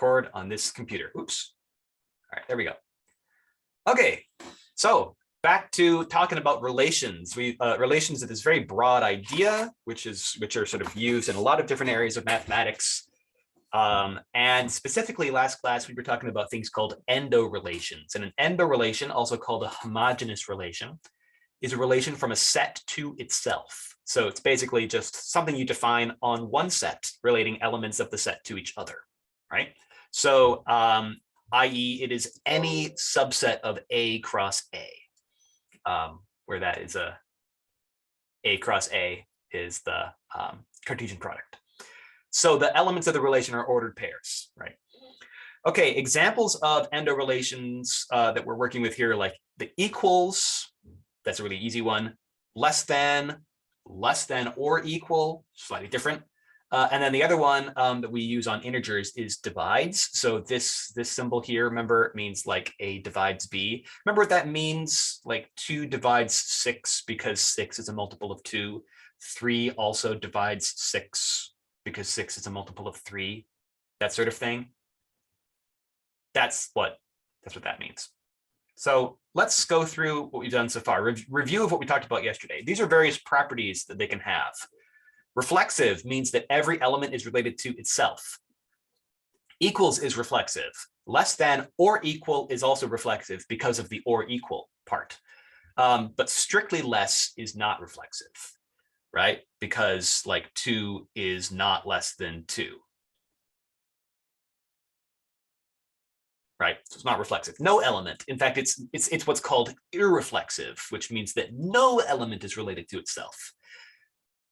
record on this computer. Oops. All right, there we go. Okay, so back to talking about relations. Relations is this very broad idea, which are sort of used in a lot of different areas of mathematics. And specifically last class, we were talking about things called endo-relations. And an endo-relation, also called a homogeneous relation, is a relation from a set to itself. So it's basically just something you define on one set relating elements of the set to each other, right? So i.e. it is any subset of A cross A, where that is A cross A is the Cartesian product. So the elements of the relation are ordered pairs, right? Okay, examples of endo relations that we're working with here, like the equals, that's a really easy one, less than or equal, slightly different. And then the other one that we use on integers is divides. So this symbol here, remember, means like A divides B. Remember what that means? Like 2 divides 6 because 6 is a multiple of 2. 3 also divides 6 because 6 is a multiple of 3. That sort of thing. That's what that means. So let's go through what we've done so far. Review of what we talked about yesterday. These are various properties that they can have. Reflexive means that every element is related to itself. Equals is reflexive. Less than or equal is also reflexive because of the or equal part. But strictly less is not reflexive, right? Because like 2 is not less than 2. Right? So it's not reflexive. No element. In fact, it's what's called irreflexive, which means that no element is related to itself.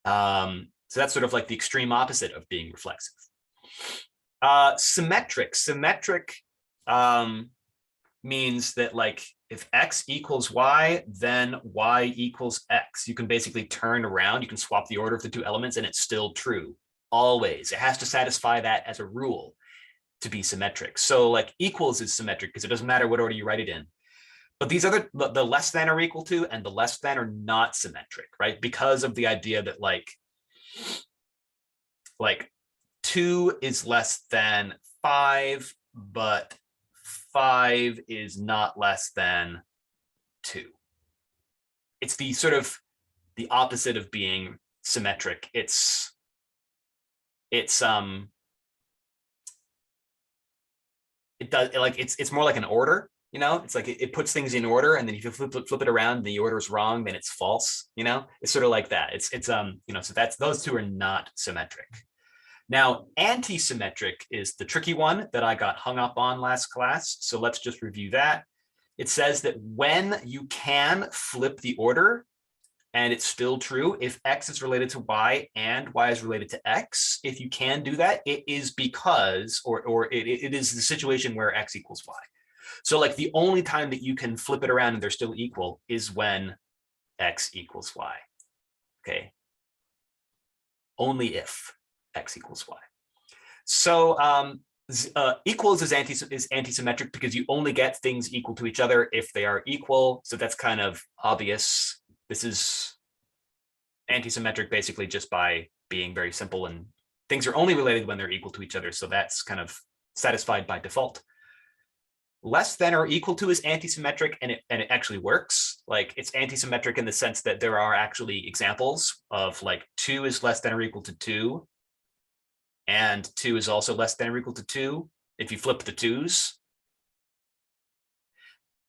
So that's sort of like the extreme opposite of being reflexive. Symmetric. Symmetric means that like if x equals y, then y equals x. You can basically turn around, you can swap the order of the two elements and it's still true, always. It has to satisfy that as a rule to be symmetric. So like equals is symmetric because it doesn't matter what order you write it in. But these other, the less than or equal to and the less than are not symmetric, right? Because of the idea that like 2 is less than 5, but 5 is not less than 2. It's the sort of the opposite of being symmetric. It's more like an order, you know, it's like it puts things in order, and then if you flip it around and the order is wrong, then it's false, you know, it's sort of like that. It's you know, so that's, those two are not symmetric. Now, anti-symmetric is the tricky one that I got hung up on last class. So let's just review that. It says that when you can flip the order and it's still true, if x is related to y and y is related to x, if you can do that, it is because, or it is the situation where x equals y. So like the only time that you can flip it around and they're still equal is when x equals y, okay? Only if x equals y. So equals is anti-symmetric because you only get things equal to each other if they are equal. So that's kind of obvious. This is anti-symmetric basically just by being very simple, and things are only related when they're equal to each other. So that's kind of satisfied by default. Less than or equal to is anti-symmetric, and it actually works. Like it's anti-symmetric in the sense that there are actually examples of like 2 is less than or equal to 2. And 2 is also less than or equal to 2 if you flip the 2's.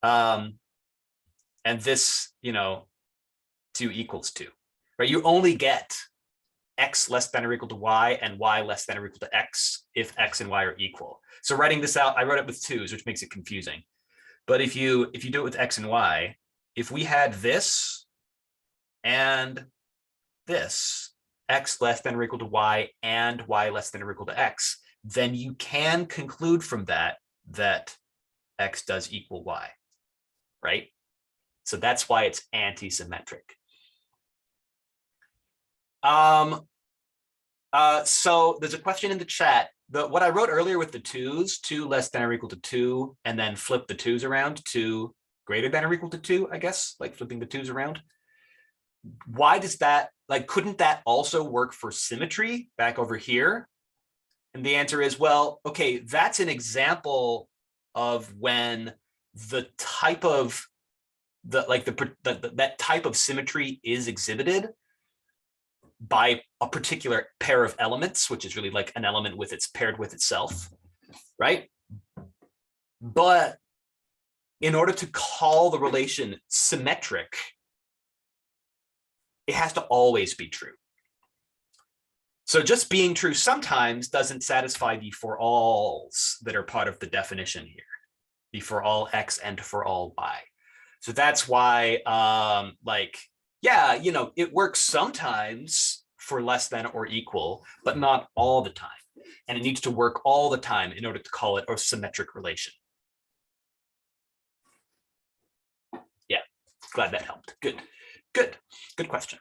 And this, you know, 2 equals 2, right? You only get x less than or equal to y and y less than or equal to x if x and y are equal. So writing this out, I wrote it with 2's, which makes it confusing. But if you do it with x and y, if we had this and this, x less than or equal to y and y less than or equal to x, then you can conclude from that that x does equal y, right? So that's why it's anti-symmetric. So there's a question in the chat. What I wrote earlier with the 2's, 2 less than or equal to 2, and then flip the 2's around, 2 greater than or equal to 2, I guess, like flipping the 2's around. Why does that, like, couldn't that also work for symmetry back over here? And the answer is, well, okay, that's an example of when the type of that type of symmetry is exhibited by a particular pair of elements, which is really like an element with its paired with itself, right? But in order to call the relation symmetric, it has to always be true. So just being true sometimes doesn't satisfy the for alls that are part of the definition here, the for all x and for all y. So that's why, yeah, it works sometimes for less than or equal, but not all the time. And it needs to work all the time in order to call it a symmetric relation. Yeah, glad that helped. Good question.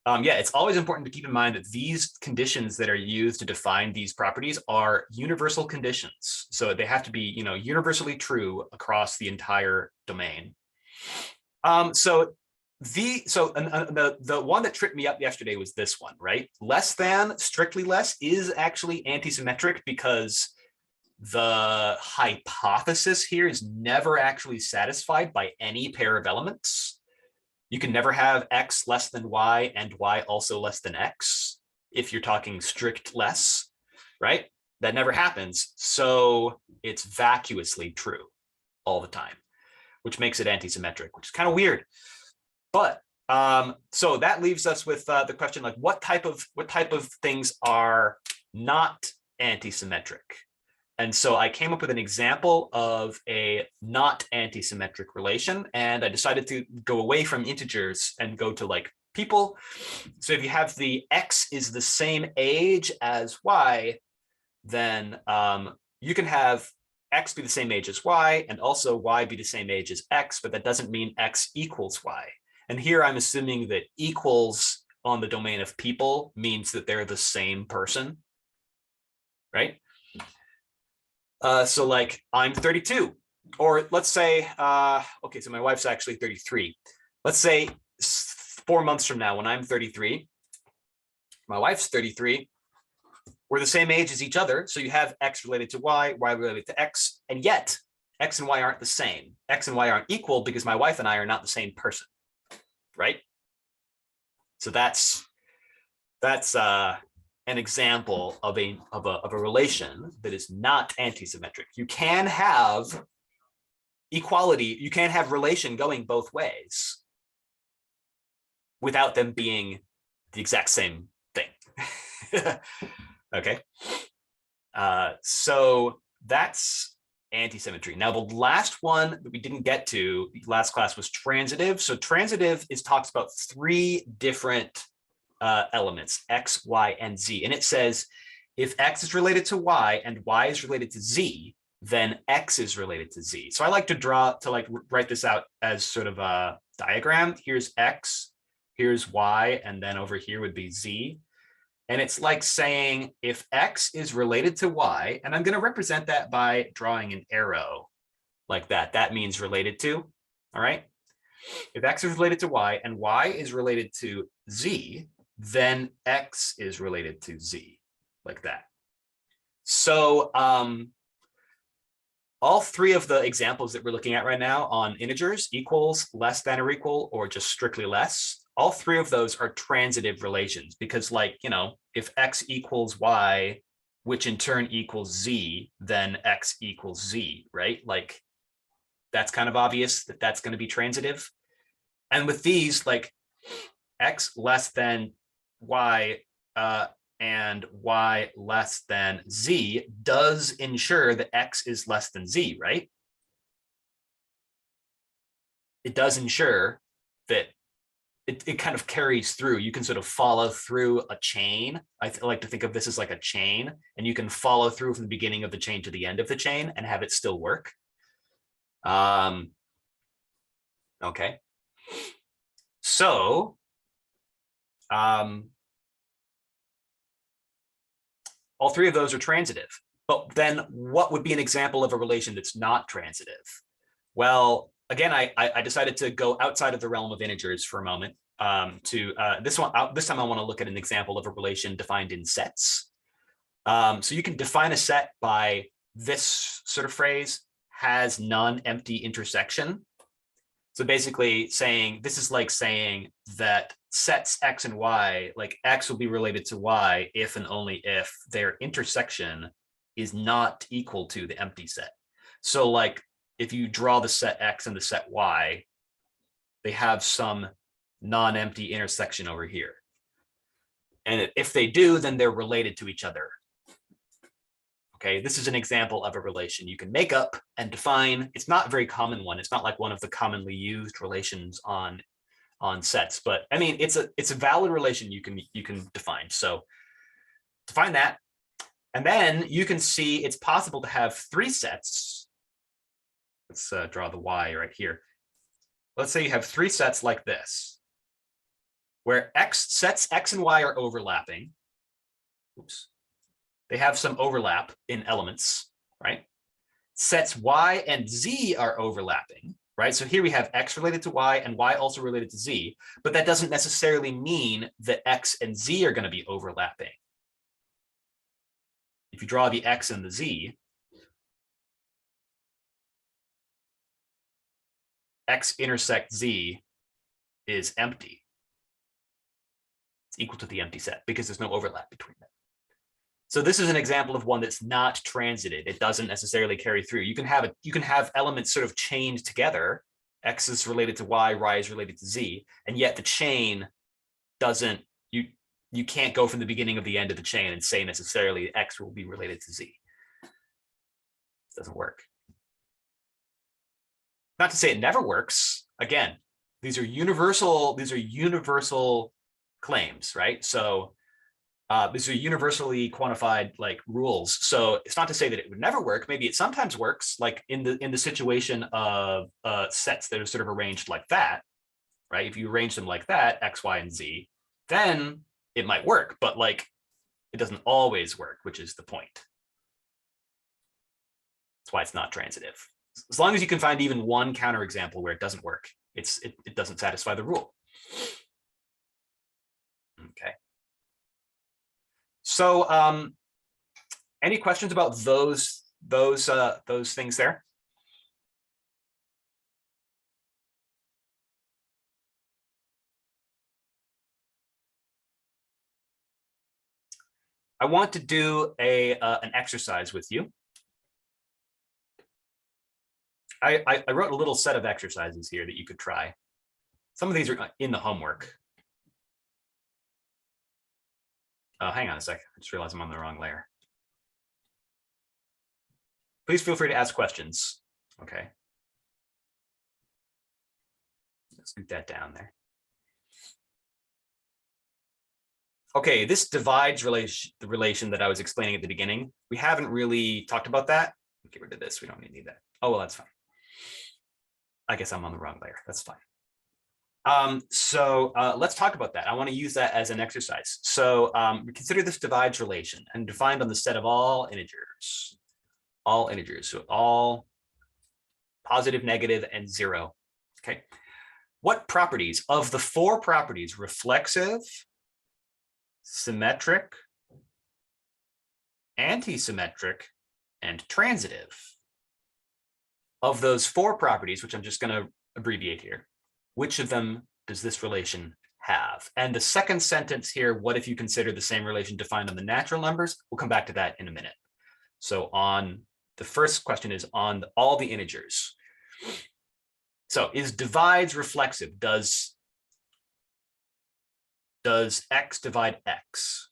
Yeah, it's always important to keep in mind that these conditions that are used to define these properties are universal conditions. So they have to be, universally true across the entire domain. So the one that tripped me up yesterday was this one, right? Less than, strictly less, is actually anti-symmetric because the hypothesis here is never actually satisfied by any pair of elements. You can never have x less than y and y also less than x if you're talking strict less, right? That never happens. So it's vacuously true all the time, which makes it anti-symmetric, which is kind of weird. But so that leaves us with the question, like what type of things are not anti-symmetric? And so I came up with an example of a not anti-symmetric relation, and I decided to go away from integers and go to like people. So if you have the x is the same age as y, then you can have x be the same age as y and also y be the same age as x, but that doesn't mean x equals y. And here I'm assuming that equals on the domain of people means that they're the same person, right? So like I'm 32, or let's say, okay, so my wife's actually 33. Let's say 4 months from now when I'm 33, my wife's 33, we're the same age as each other. So you have x related to y related to x, and yet x and y aren't the same. X and y aren't equal because my wife and I are not the same person, right? So that's an example of a relation that is not anti-symmetric. You can have equality, you can have relation going both ways without them being the exact same thing. Okay. So that's anti-symmetry. Now, the last one that we didn't get to last class was transitive. So transitive talks about 3 different elements, x, y, and z. And it says if x is related to y and y is related to z, then x is related to z. So I like to write this out as sort of a diagram. Here's x, here's y, and then over here would be z. And it's like saying if x is related to y, and I'm going to represent that by drawing an arrow like that. That means related to, all right? If x is related to y and y is related to z, then x is related to z, like that. So all 3 of the examples that we're looking at right now on integers, equals, less than or equal, or just strictly less, all 3 of those are transitive relations because, like, if x equals y, which in turn equals z, then x equals z, right? Like, that's kind of obvious that that's going to be transitive. And with these, like, x less than y and y less than z does ensure that x is less than z, right? It does ensure that it kind of carries through. You can sort of follow through a chain. I like to think of this as like a chain, and you can follow through from the beginning of the chain to the end of the chain and have it still work. Okay. So, all 3 of those are transitive. But then what would be an example of a relation that's not transitive? Well, again, I decided to go outside of the realm of integers for a moment. This time I want to look at an example of a relation defined in sets. So you can define a set by this sort of phrase, has non-empty intersection. So basically saying, this is like saying that sets X and Y, like X will be related to Y if and only if their intersection is not equal to the empty set. So like if you draw the set X and the set Y, they have some non-empty intersection over here. And if they do, then they're related to each other. Okay, this is an example of a relation you can make up and define. It's not a very common one. It's not like one of the commonly used relations on sets, but I mean, it's a valid relation you can define. So define that. And then you can see it's possible to have three sets. Let's draw the Y right here. Let's say you have three sets like this, where sets X and Y are overlapping. Oops. They have some overlap in elements, right? Sets Y and Z are overlapping, right? So here we have X related to Y and Y also related to Z, but that doesn't necessarily mean that X and Z are going to be overlapping. If you draw the X and the Z, X intersect Z is empty. It's equal to the empty set because there's no overlap between them. So this is an example of one that's not transited. It doesn't necessarily carry through. You can have elements sort of chained together. X is related to Y, Y is related to Z, and yet the chain doesn't, you can't go from the beginning of the end of the chain and say necessarily X will be related to Z. It doesn't work. Not to say it never works. Again, these are universal claims, right? So these are universally quantified like rules. So it's not to say that it would never work. Maybe it sometimes works, like in the situation of sets that are sort of arranged like that, right? If you arrange them like that, X, Y, and Z, then it might work, but like it doesn't always work, which is the point. That's why it's not transitive. As long as you can find even one counterexample where it doesn't work, it doesn't satisfy the rule. Okay. So any questions about those things there? I want to do an exercise with you. I wrote a little set of exercises here that you could try. Some of these are in the homework. Hang on a sec. I just realized I'm on the wrong layer. Please feel free to ask questions. Okay. Let's scoot that down there. Okay, this divides the relation that I was explaining at the beginning. We haven't really talked about that. Get rid of this. We don't need that. Oh, well, that's fine. I guess I'm on the wrong layer. That's fine. So let's talk about that. I want to use that as an exercise. So we consider this divides relation and defined on the set of all integers. All integers, so all positive, negative, and zero. Okay. What properties of the four properties, reflexive, symmetric, antisymmetric, and transitive, of those four properties, which I'm just going to abbreviate here, which of them does this relation have? And the second sentence here, what if you consider the same relation defined on the natural numbers? We'll come back to that in a minute. So on the first question is on all the integers. So is divides reflexive? Does X divide X?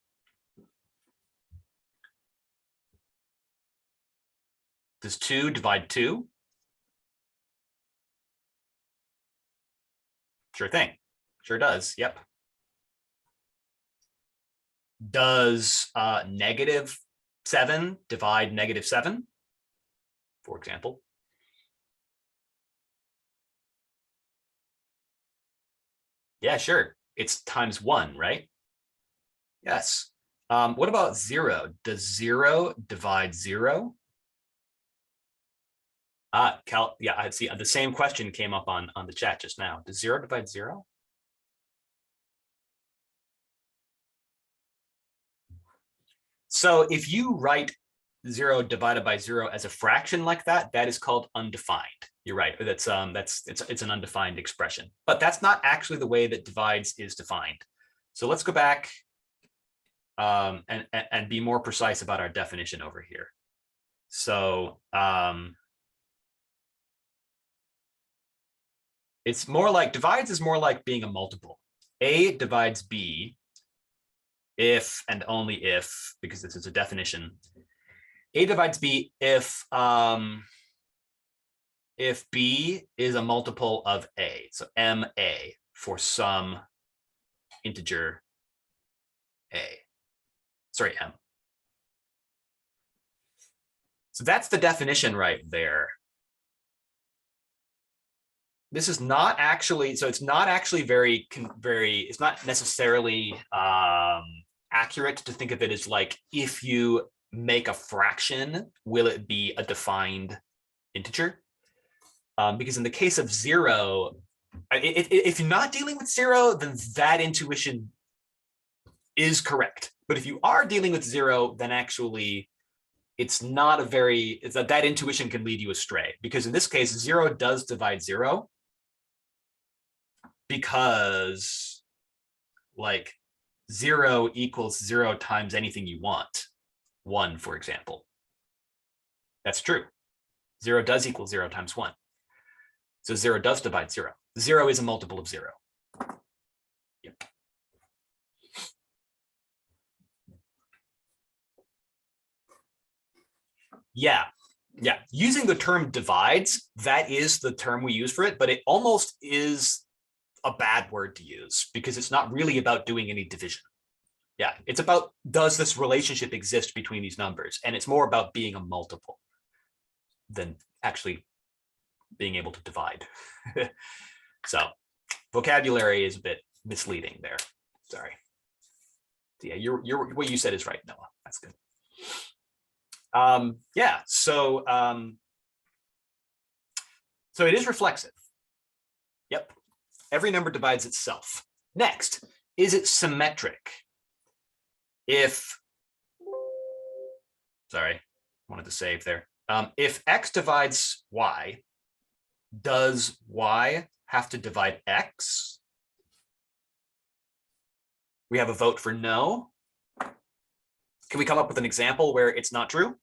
Does 2 divide 2? Sure thing. Sure does. Yep. Does negative 7 divide negative 7, for example? Yeah, sure. It's times 1, right? Yes. What about 0? Does 0 divide 0? Yeah, I see. The same question came up on the chat just now. Does 0 divide 0? So if you write 0 divided by 0 as a fraction like that, that is called undefined. You're right. It's an undefined expression, but that's not actually the way that divides is defined. So let's go back and be more precise about our definition over here. So it's more like divides is more like being a multiple. A divides B if and only if, because this is a definition. A divides B if B is a multiple of A. So MA for some integer A. Sorry, M. So that's the definition right there. This is not actually, so it's not actually it's not necessarily accurate to think of it as like, if you make a fraction, will it be a defined integer? Because in the case of 0, if you're not dealing with 0, then that intuition is correct. But if you are dealing with 0, then actually it's not a very, it's that intuition can lead you astray, because in this case, 0 does divide 0, because like 0 equals 0 times anything you want, 1, for example. That's true. 0 does equal 0 times 1. So 0 does divide 0. 0 is a multiple of 0. Yep. Yeah. Using the term divides, that is the term we use for it, but it almost is a bad word to use because it's not really about doing any division. Yeah, it's about, does this relationship exist between these numbers? And it's more about being a multiple than actually being able to divide. So vocabulary is a bit misleading there. Sorry. Yeah, what you said is right, Noah. That's good. Yeah, so it is reflexive. Yep. Every number divides itself. Next, is it symmetric? Sorry, wanted to save there. If x divides y, does y have to divide x? We have a vote for no. Can we come up with an example where it's not true?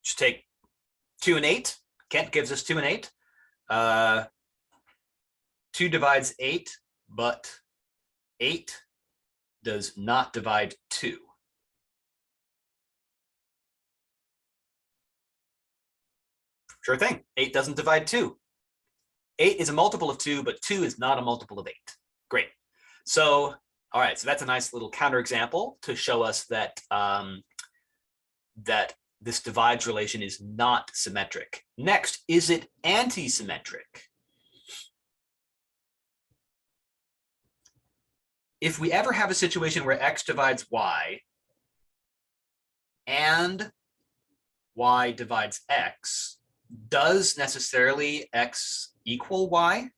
Just take 2 and 8. Kent gives us 2 and 8. 2 divides 8, but 8 does not divide 2. Sure thing. 8 doesn't divide 2. 8 is a multiple of 2, but 2 is not a multiple of 8. Great. So, all right. So that's a nice little counterexample to show us that that this divides relation is not symmetric. Next, is it anti-symmetric? If we ever have a situation where x divides y and y divides x, does necessarily x equal y?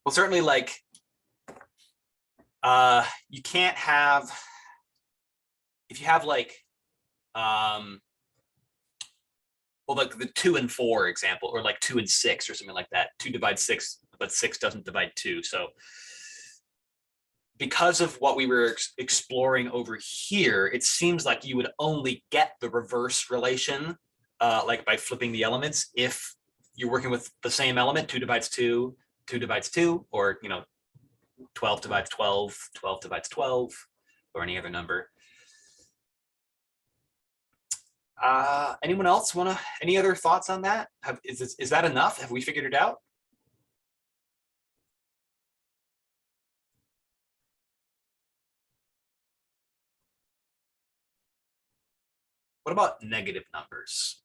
Well, certainly, like, you can't have, if you have like, well, like the 2 and 4 example, or like 2 and 6 or something like that. 2 divides 6, but 6 doesn't divide 2. So because of what we were exploring over here, it seems like you would only get the reverse relation, like by flipping the elements, if you're working with the same element. 2 divides 2, 2 divides 2, or 12 divides 12, 12 divides 12, or any other number. Anyone else any other thoughts on that? Is that enough? Have we figured it out? What about negative numbers?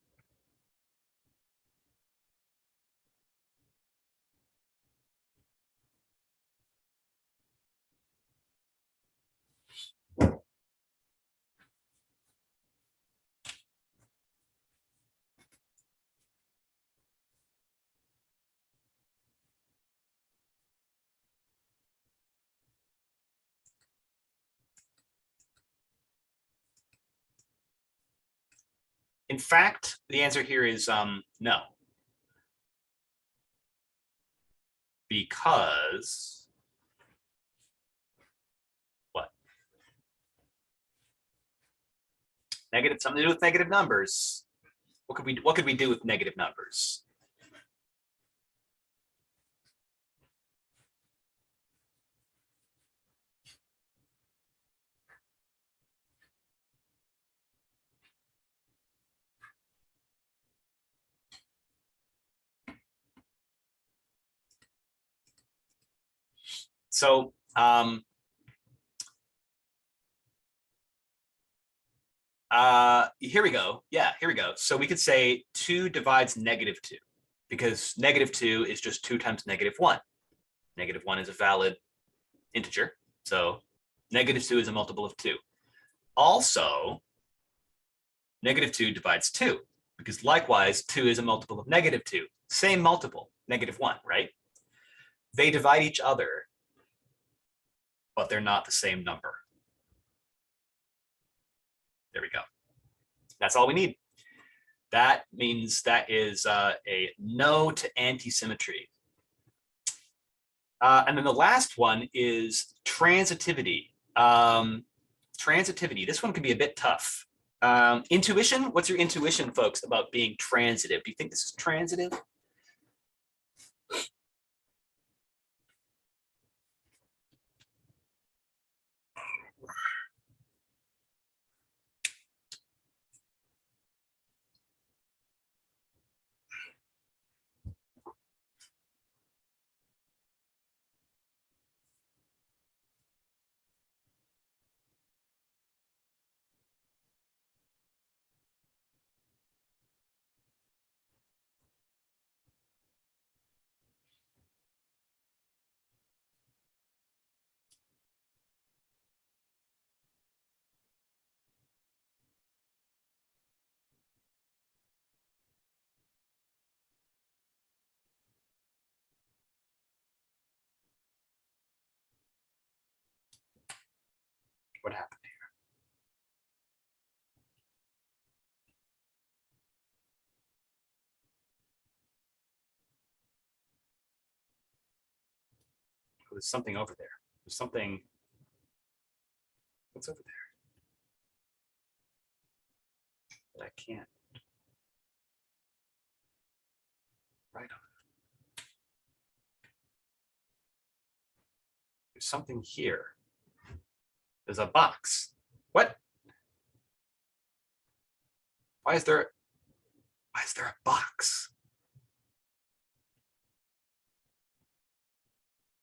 In fact, the answer here is no. Because what? Negative, something to do with negative numbers. What could we do with negative numbers? So here we go. Yeah, here we go. So we could say 2 divides -2 because -2 is just 2 times -1. -1 is a valid integer. So -2 is a multiple of 2. Also, -2 divides 2 because likewise 2 is a multiple of -2. Same multiple, -1, right? They divide each other, but they're not the same number. There we go. That's all we need. That means that is a no to anti-symmetry. And then the last one is transitivity. Transitivity, this one can be a bit tough. Intuition, what's your intuition, folks, about being transitive? Do you think this is transitive? What happened here? Oh, there's something over there. There's something. What's over there? But I can't. Right on. There's something here. There's a box. What? Why is there a box?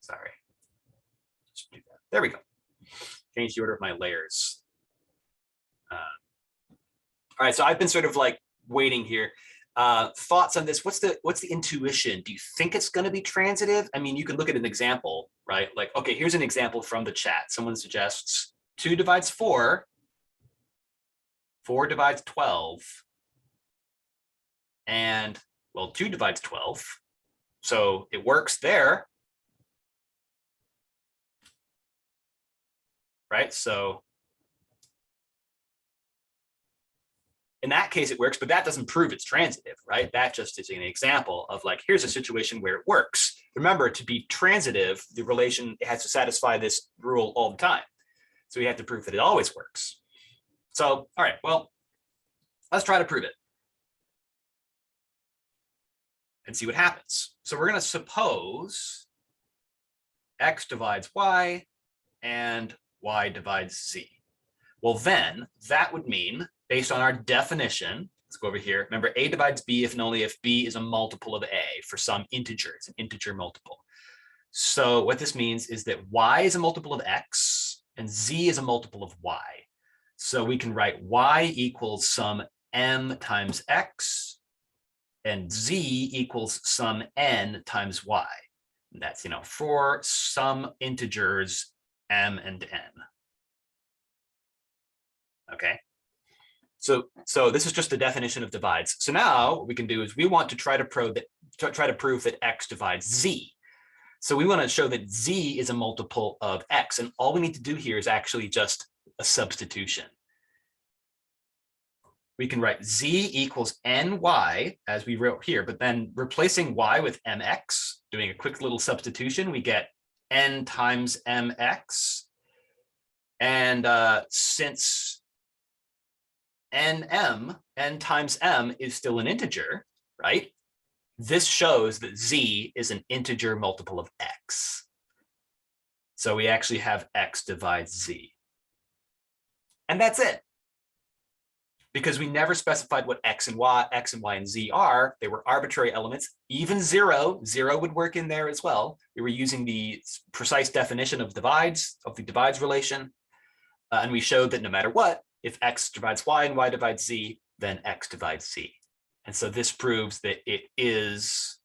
Sorry. Just do that. There we go. Change the order of my layers. All right, so I've been sort of like waiting here. Thoughts on this? What's the intuition? Do you think it's going to be transitive? I mean, you can look at an example, right? Like, okay, here's an example from the chat. Someone suggests 2 divides 4, 4 divides 12, and well, 2 divides 12. So it works there, right? So in that case, it works, but that doesn't prove it's transitive, right? That just is an example of like, here's a situation where it works. Remember, to be transitive, the relation has to satisfy this rule all the time. So we have to prove that it always works. So, all right, well, let's try to prove it and see what happens. So we're going to suppose x divides y and y divides z. Well, then that would mean, based on our definition, let's go over here. Remember, a divides b if and only if b is a multiple of a for some integer. It's an integer multiple. So what this means is that y is a multiple of x and z is a multiple of y. So we can write y equals some m times x, and z equals some n times y. And that's, for some integers m and n. Okay. So this is just the definition of divides. So now what we can do is we want to try to prove that x divides z. So we want to show that z is a multiple of x, and all we need to do here is actually just a substitution. We can write z equals ny as we wrote here, but then replacing y with mx, doing a quick little substitution, we get n times mx. And since n times m is still an integer, right? This shows that z is an integer multiple of x. So we actually have x divides z. And that's it. Because we never specified what x and y and z are. They were arbitrary elements. Even zero would work in there as well. We were using the precise definition of divides, of the divides relation. And we showed that no matter what, if x divides y and y divides z, then x divides z. And so this proves that it is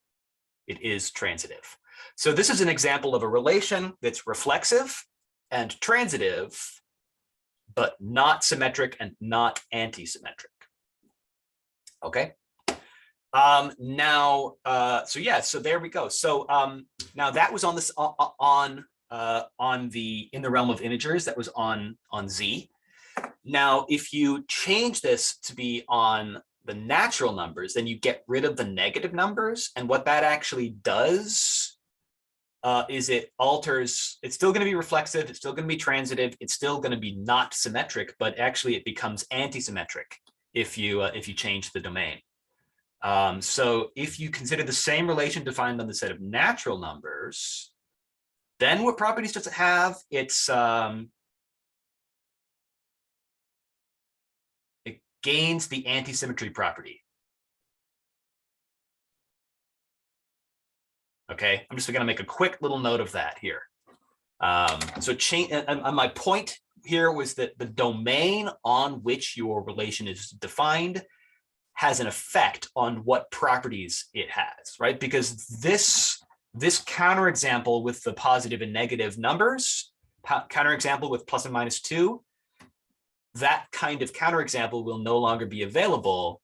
transitive. So this is an example of a relation that's reflexive and transitive, but not symmetric and not anti-symmetric. Okay. So there we go. So now that was on this in the realm of integers, that was on z. Now, if you change this to be on the natural numbers, then you get rid of the negative numbers. And what that actually does is it alters, it's still going to be reflexive, it's still going to be transitive, it's still going to be not symmetric, but actually it becomes anti-symmetric if you change the domain. So if you consider the same relation defined on the set of natural numbers, then what properties does it have? It gains the anti-symmetry property. Okay, I'm just going to make a quick little note of that here. And my point here was that the domain on which your relation is defined has an effect on what properties it has, right? Because this counterexample with the positive and negative numbers, counterexample with plus and minus 2, that kind of counterexample will no longer be available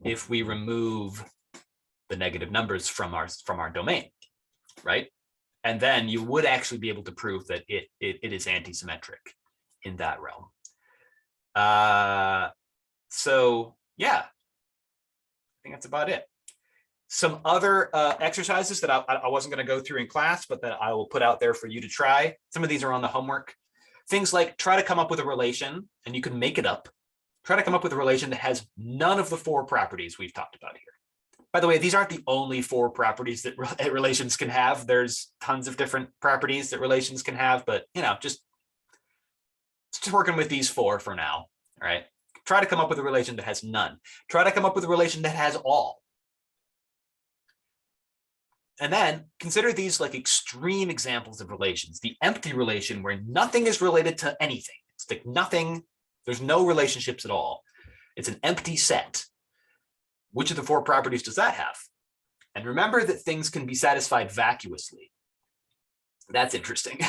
if we remove the negative numbers from our domain, right? And then you would actually be able to prove that it is anti-symmetric in that realm. So yeah, I think that's about it. Some other exercises that I wasn't going to go through in class, but that I will put out there for you to try. Some of these are on the homework. Things like try to come up with a relation, and you can make it up. Try to come up with a relation that has none of the 4 properties we've talked about here. By the way, these aren't the only 4 properties that relations can have. There's tons of different properties that relations can have, but just working with these 4 for now. All right. Try to come up with a relation that has none. Try to come up with a relation that has all. And then consider these like extreme examples of relations. The empty relation where nothing is related to anything. It's like nothing, there's no relationships at all. It's an empty set. Which of the 4 properties does that have? And remember that things can be satisfied vacuously. That's interesting.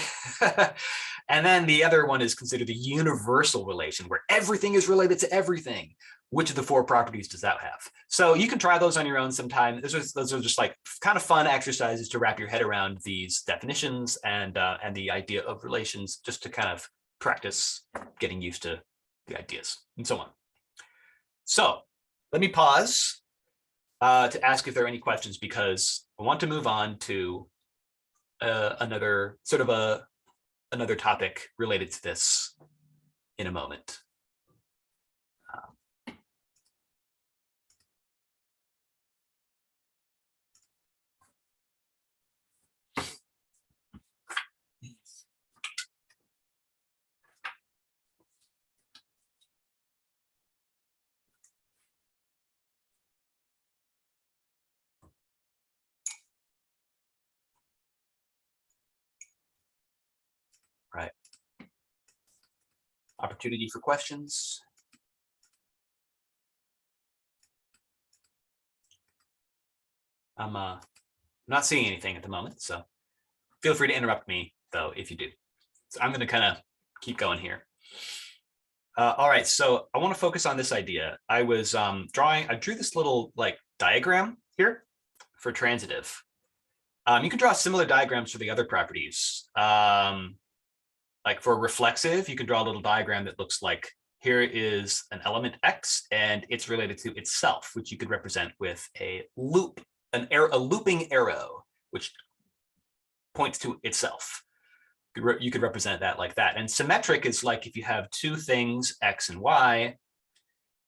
And then the other one is consider the universal relation where everything is related to everything. Which of the 4 properties does that have? So you can try those on your own sometime. Those are just like kind of fun exercises to wrap your head around these definitions and the idea of relations, just to kind of practice getting used to the ideas and so on. So let me pause to ask if there are any questions, because I want to move on to another topic related to this in a moment. opportunity for questions. I'm not seeing anything at the moment, so feel free to interrupt me though if you do. So I'm going to kind of keep going here. All right, so I want to focus on this idea. I was I drew this little like diagram here for transitive. You can draw similar diagrams for the other properties. Like for reflexive, you can draw a little diagram that looks like here is an element X and it's related to itself, which you could represent with a loop, a looping arrow, which points to itself. You could represent that like that. And symmetric is like if you have two things, X and Y,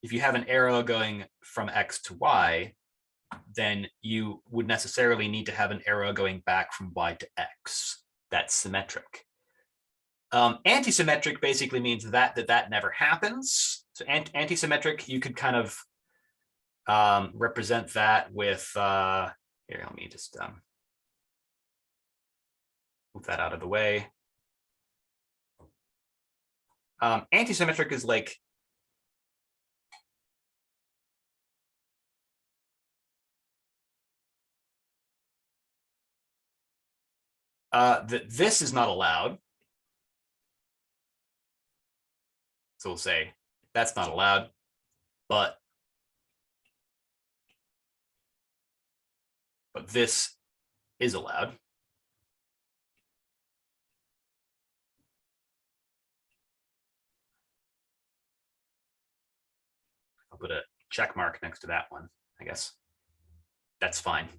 if you have an arrow going from X to Y, then you would necessarily need to have an arrow going back from Y to X. That's symmetric. Antisymmetric basically means that never happens. So antisymmetric, you could kind of represent that with, here, let me just move that out of the way. Antisymmetric is like, this is not allowed. So we'll say that's not allowed, but this is allowed. I'll put a check mark next to that one, I guess. That's fine.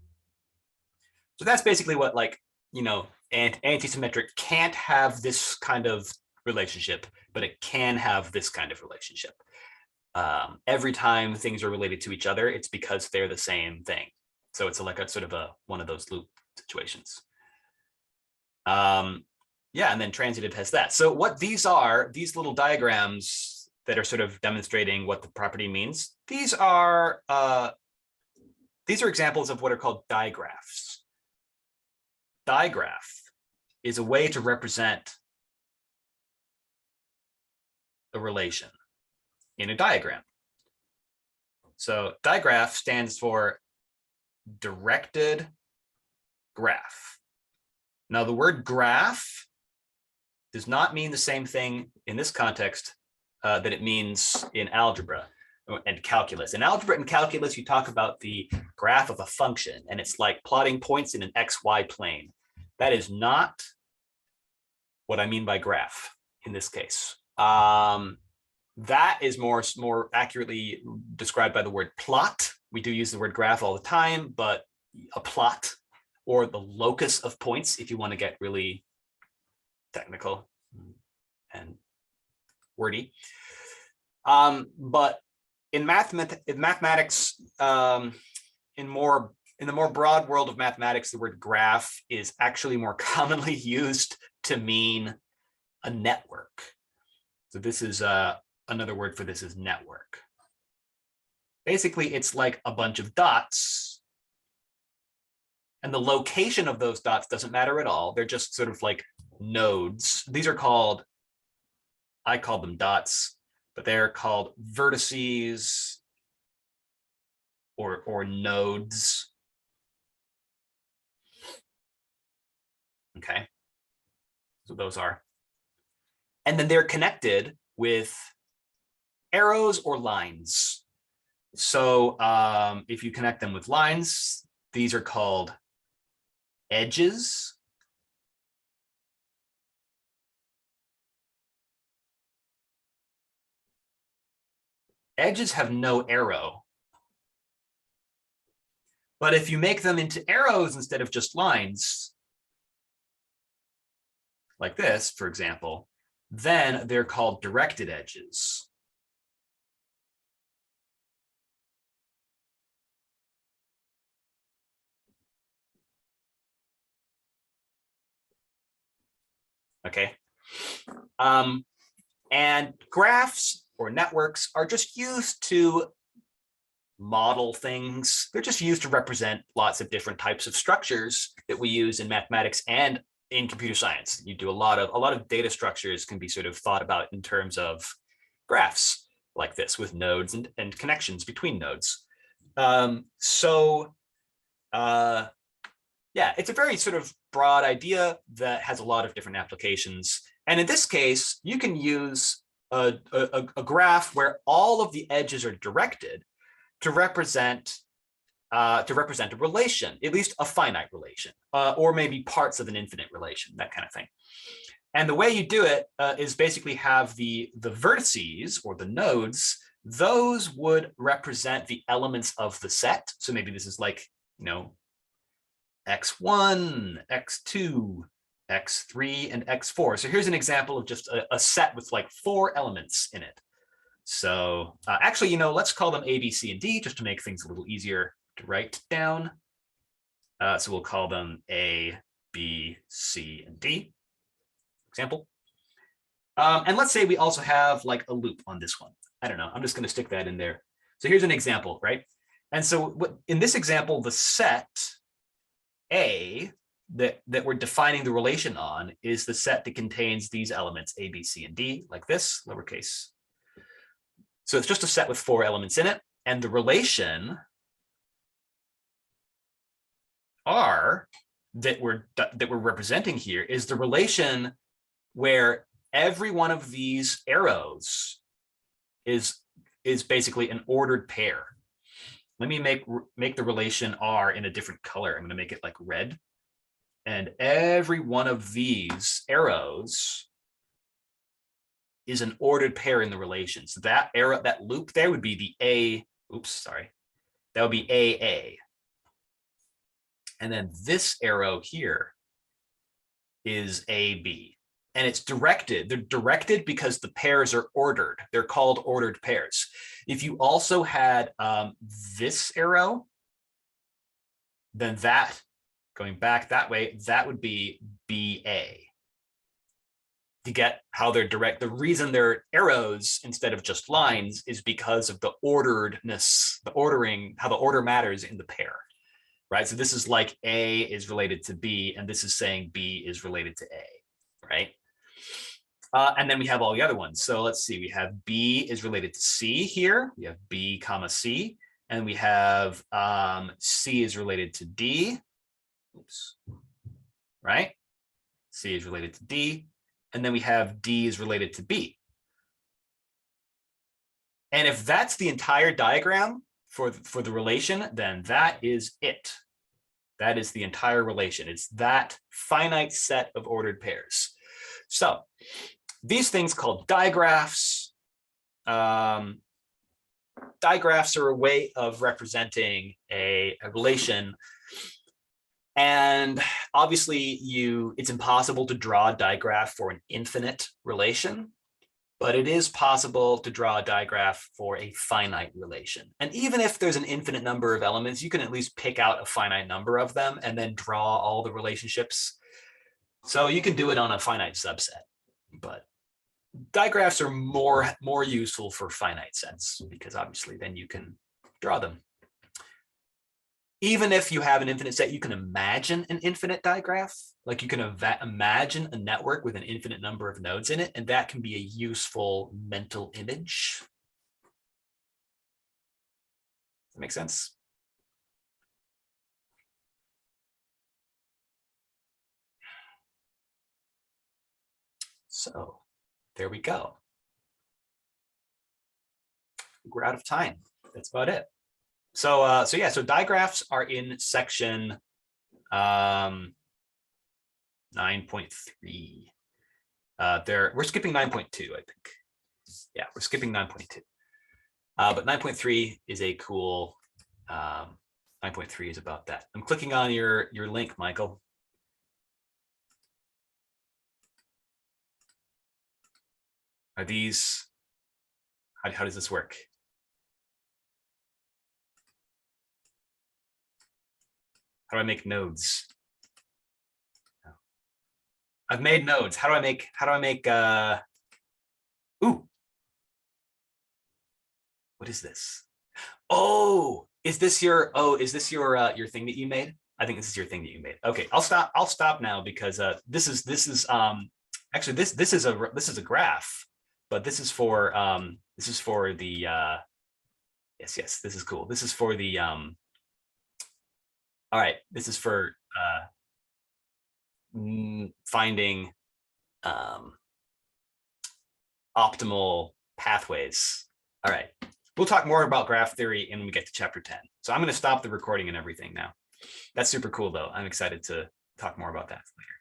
So that's basically what, like, you know, antisymmetric can't have this kind of relationship, but it can have this kind of relationship. Every time things are related to each other, it's because they're the same thing. So it's like a sort of one of those loop situations. Yeah, and then transitive has that. So what these are, these little diagrams that are sort of demonstrating what the property means, these are examples of what are called digraphs. Digraph is a way to represent a relation in a diagram. So digraph stands for directed graph. Now the word graph does not mean the same thing in this context that it means in algebra and calculus. In algebra and calculus, you talk about the graph of a function, and it's like plotting points in an XY plane. That is not what I mean by graph in this case. That is more accurately described by the word plot. We do use the word graph all the time, but a plot, or the locus of points, if you want to get really technical and wordy. But in mathematics, in the more broad world of mathematics, the word graph is actually more commonly used to mean a network. So this is another word for this is network. Basically, it's like a bunch of dots, and the location of those dots doesn't matter at all. They're just sort of like nodes. These are called, I call them dots, but they're called vertices or nodes. Okay, so those are. And then they're connected with arrows or lines. So if you connect them with lines, these are called edges. Edges have no arrow. But if you make them into arrows instead of just lines, like this, for example, then they're called directed edges. Okay. And graphs or networks are just used to model things. They're just used to represent lots of different types of structures that we use in mathematics and in computer science. You do a lot of data structures can be sort of thought about in terms of graphs like this with nodes and connections between nodes. Yeah, it's a very sort of broad idea that has a lot of different applications. And in this case, you can use a graph where all of the edges are directed to represent a relation, at least a finite relation, or maybe parts of an infinite relation, that kind of thing. And the way you do it is basically have the vertices or the nodes, those would represent the elements of the set. So maybe this is like, x1, x2, x3, and x4. So here's an example of just a set with like 4 elements in it. So actually, let's call them A, B, C, and D just to make things a little easier to write down. So we'll call them A, B, C, and D, example. And let's say we also have like a loop on this one. I don't know, I'm just going to stick that in there. So here's an example, right? And so in this example, the set A that we're defining the relation on is the set that contains these elements, A, B, C, and D, like this, lowercase. So it's just a set with 4 elements in it. And the relation R that we're representing here is the relation where every one of these arrows is basically an ordered pair. Let me make the relation R in a different color. I'm going to make it like red. And every one of these arrows is an ordered pair in the relation. So that arrow, that loop there would be the A, that would be AA. And then this arrow here is AB. And it's directed. They're directed because the pairs are ordered. They're called ordered pairs. If you also had this arrow, then that, going back that way, that would be BA. To get how they're direct, the reason they're arrows instead of just lines is because of the orderedness, the ordering, how the order matters in the pair, right? So this is like A is related to B, and this is saying B is related to A, right? And then we have all the other ones. So let's see, we have B is related to C here. We have B comma C, and we have C is related to D. Oops. Right? C is related to D. And then we have D is related to B. And if that's the entire diagram for the relation, then that is it. That is the entire relation. It's that finite set of ordered pairs. So these things called digraphs. Digraphs are a way of representing a relation. And obviously, it's impossible to draw a digraph for an infinite relation, but it is possible to draw a digraph for a finite relation. And even if there's an infinite number of elements, you can at least pick out a finite number of them and then draw all the relationships. So you can do it on a finite subset, but digraphs are more useful for finite sets because obviously then you can draw them. Even if you have an infinite set, you can imagine an infinite digraph. Like you can imagine a network with an infinite number of nodes in it, and that can be a useful mental image. Does that make sense? So there we go. We're out of time. That's about it. So so digraphs are in section 9.3. We're skipping 9.2, I think. Yeah, we're skipping 9.2. But 9.3 is a cool 9.3 is about that. I'm clicking on your link, Michael. Are these, how does this work? How do I make nodes? I've made nodes. How do I make ooh. What is this? Oh, is this your thing that you made? I think this is your thing that you made. Okay, I'll stop now because this is actually this is a graph but this is for the yes, this is cool. This is for the all right, this is for finding optimal pathways. All right, we'll talk more about graph theory when we get to chapter 10. So I'm going to stop the recording and everything now. That's super cool though. I'm excited to talk more about that later.